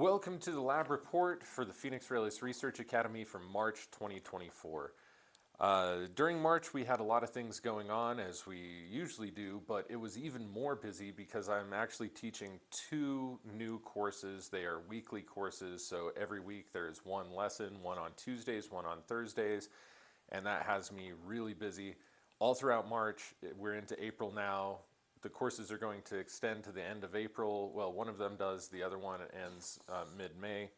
Welcome to the lab report for the Phoenix Aurelius Research Academy from March 2024. During March we had a lot of things going on, as we usually do, but it was even more busy because I'm actually teaching 2 new courses. They are weekly courses, so every week there's one lesson, one on Tuesdays, one on Thursdays, and that has me really busy. All throughout March, we're into April now. The courses are going to extend to the end of April. Well, one of them does, the other one ends mid-May.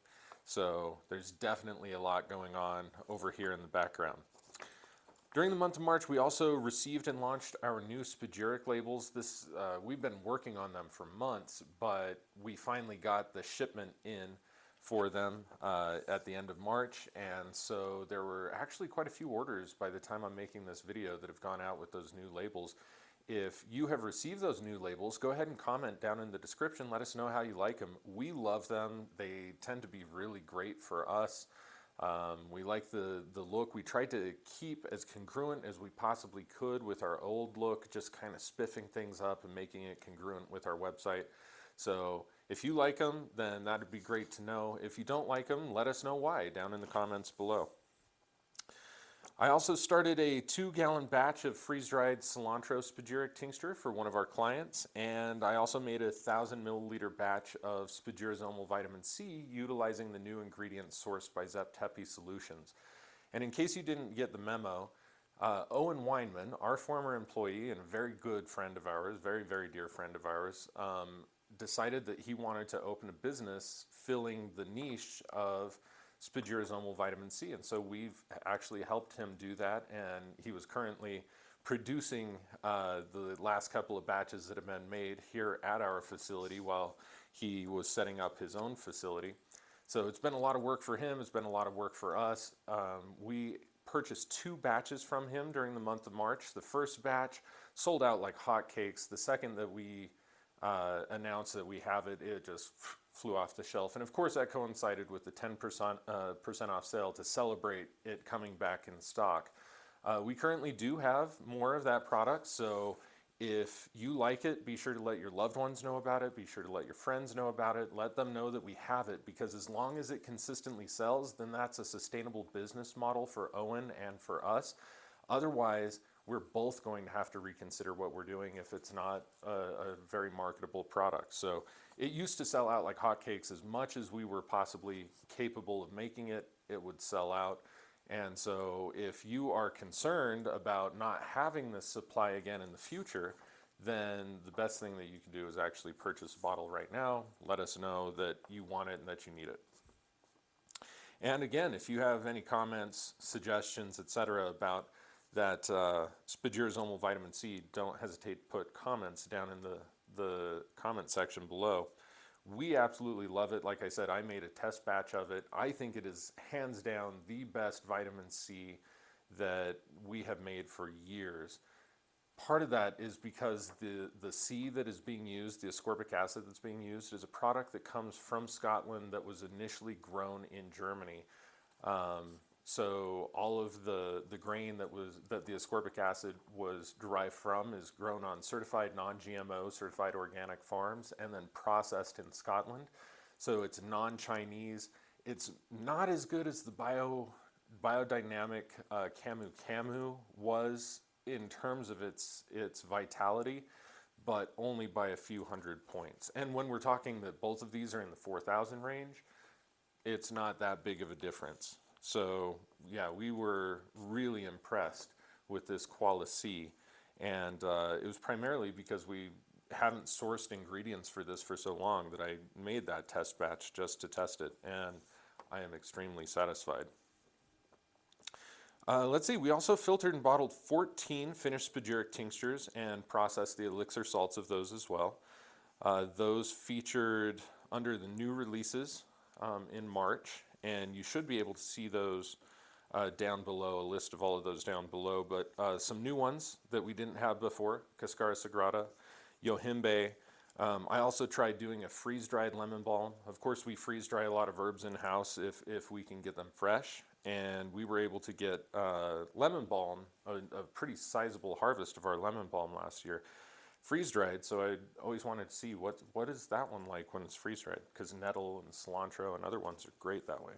So there's definitely a lot going on over here in the background. During the month of March, we also received and launched our new Spagyric labels. We've been working on them for months, but we finally got the shipment in for them at the end of March, and so there were actually quite a few orders by the time I'm making this video that have gone out with those new labels. If you have received those new labels, go ahead and comment down in the description. Let us know how you like them. We love them. They tend to be really great for us. We like the look. We tried to keep as congruent as we possibly could with our old look, just kind of spiffing things up and making it congruent with our website. So if you like them, then that'd be great to know. If you don't like them, let us know why down in the comments below. I also started a 2-gallon batch of freeze-dried cilantro spagyric tincture for one of our clients, and I also made a 1,000 milliliter batch of spagyrizomal vitamin C utilizing the new ingredients sourced by Zeptepi Solutions. And in case you didn't get the memo, Owen Weinman, our former employee and a very good friend of ours, very, very dear friend of ours, decided that he wanted to open a business filling the niche of spagyrizomal vitamin C, and so we've actually helped him do that, and he was currently producing the last couple of batches that have been made here at our facility while he was setting up his own facility. So it's been a lot of work for him, it's been a lot of work for us. We purchased 2 batches from him during the month of March. The first batch sold out like hotcakes. The second that we announced that we have it, it just flew off the shelf. And of course that coincided with the 10% off sale to celebrate it coming back in stock. We currently do have more of that product, so if you like it, be sure to let your loved ones know about it, be sure to let your friends know about it, let them know that we have it, because as long as it consistently sells, then that's a sustainable business model for Owen and for us. Otherwise, we're both going to have to reconsider what we're doing if it's not a very marketable product. So it used to sell out like hotcakes. As much as we were possibly capable of making it, it would sell out. And so if you are concerned about not having this supply again in the future, then the best thing that you can do is actually purchase a bottle right now. Let us know that you want it and that you need it. And again, if you have any comments, suggestions, etc. about that spagyrizomal vitamin C, don't hesitate to put comments down in the comment section below. We absolutely love it. Like I said, I made a test batch of it. I think it is hands down the best vitamin C that we have made for years. Part of that is because the C that is being used, the ascorbic acid that's being used, is a product that comes from Scotland that was initially grown in Germany. So all of the grain that the ascorbic acid was derived from is grown on certified non-GMO, certified organic farms, and then processed in Scotland. So it's non-Chinese. It's not as good as the biodynamic Camu Camu was in terms of its vitality, but only by a few hundred points. And when we're talking that both of these are in the 4,000 range, it's not that big of a difference. So yeah, we were really impressed with this Qualis C, and it was primarily because we hadn't sourced ingredients for this for so long that I made that test batch just to test it, and I am extremely satisfied. Let's see, we also filtered and bottled 14 finished spagyric tinctures and processed the elixir salts of those as well. Those featured under the new releases in March, and you should be able to see those down below, a list of all of those down below, but some new ones that we didn't have before: Cascara, Sagrada, Yohimbe. I also tried doing a freeze-dried lemon balm. Of course, we freeze-dry a lot of herbs in-house if we can get them fresh, and we were able to get lemon balm, a pretty sizable harvest of our lemon balm last year. freeze-dried, so I always wanted to see what is that one like when it's freeze-dried, because nettle and cilantro and other ones are great that way.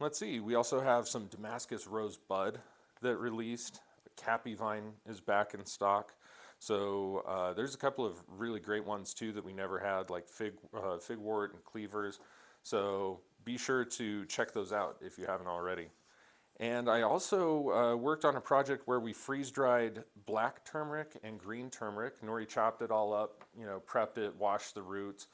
Let's see, we also have some Damascus rose bud that released. Caapi vine is back in stock. So there's a couple of really great ones too that we never had, like Figwort and Cleavers. So be sure to check those out if you haven't already. And I also worked on a project where we freeze-dried black turmeric and green turmeric. Nori chopped it all up, prepped it, washed the roots,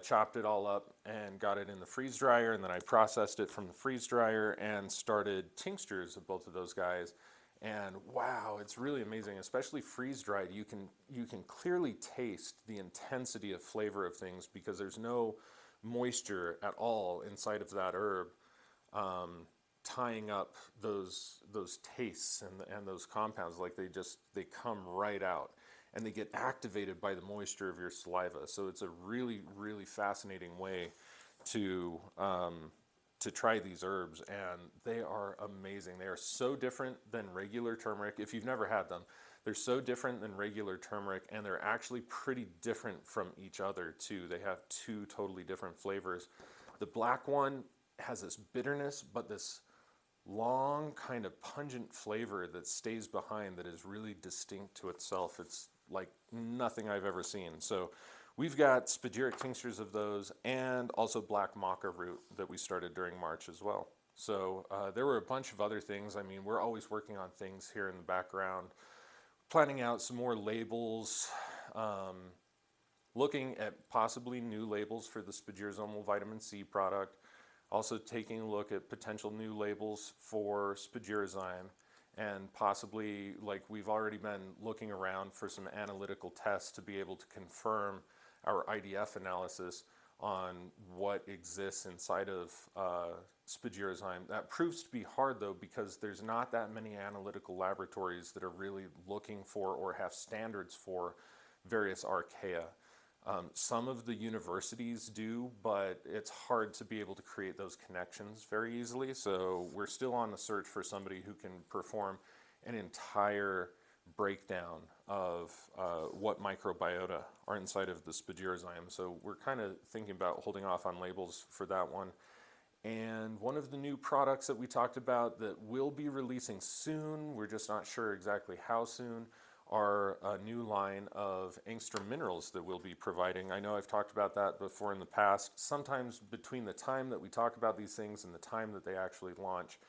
chopped it all up, and got it in the freeze dryer. And then I processed it from the freeze dryer and started tinctures of both of those guys. And wow, it's really amazing, especially freeze-dried. You can clearly taste the intensity of flavor of things because there's no moisture at all inside of that herb, tying up those tastes and those compounds. Like they come right out and they get activated by the moisture of your saliva. So it's a really, really fascinating way to try these herbs, and they are amazing. They are so different than regular turmeric. If you've never had them, they're so different than regular turmeric, and they're actually pretty different from each other too. They have two totally different flavors. The black one has this bitterness, but this long kind of pungent flavor that stays behind that is really distinct to itself. It's like nothing I've ever seen. So we've got spagyric tinctures of those, and also black maca root that we started during March as well. So there were a bunch of other things. I mean, we're always working on things here in the background, planning out some more labels, looking at possibly new labels for the Spagyrizomal vitamin C product, also taking a look at potential new labels for Spagyrizyme, and possibly, like, we've already been looking around for some analytical tests to be able to confirm our IDF analysis on what exists inside of Spagyrizyme. That proves to be hard though, because there's not that many analytical laboratories that are really looking for or have standards for various archaea. Some of the universities do, but it's hard to be able to create those connections very easily. So we're still on the search for somebody who can perform an entire breakdown of what microbiota are inside of the Spagyrizyme. So we're kind of thinking about holding off on labels for that one. And one of the new products that we talked about that will be releasing soon, we're just not sure exactly how soon, are a new line of angstrom minerals that we'll be providing. I know I've talked about that before in the past. Sometimes between the time that we talk about these things and the time that they actually launch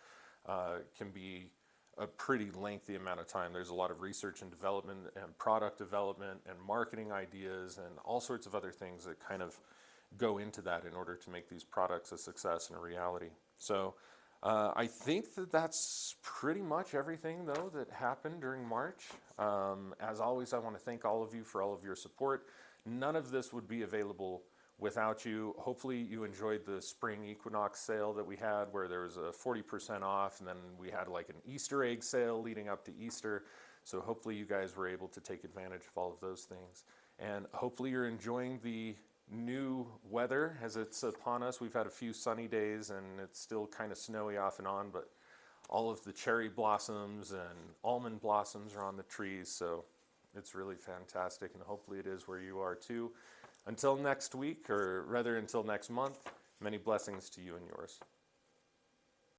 can be a pretty lengthy amount of time. There's a lot of research and development and product development and marketing ideas and all sorts of other things that kind of go into that in order to make these products a success and a reality. So I think that that's pretty much everything though that happened during March. As always, I want to thank all of you for all of your support. None of this would be available without you. Hopefully you enjoyed the spring equinox sale that we had, where there was a 40% off, and then we had like an Easter egg sale leading up to Easter. So hopefully you guys were able to take advantage of all of those things. And hopefully you're enjoying the new weather as it's upon us. We've had a few sunny days and it's still kind of snowy off and on, but all of the cherry blossoms and almond blossoms are on the trees, so it's really fantastic, and hopefully it is where you are too. Until next week, or rather until next month, many blessings to you and yours.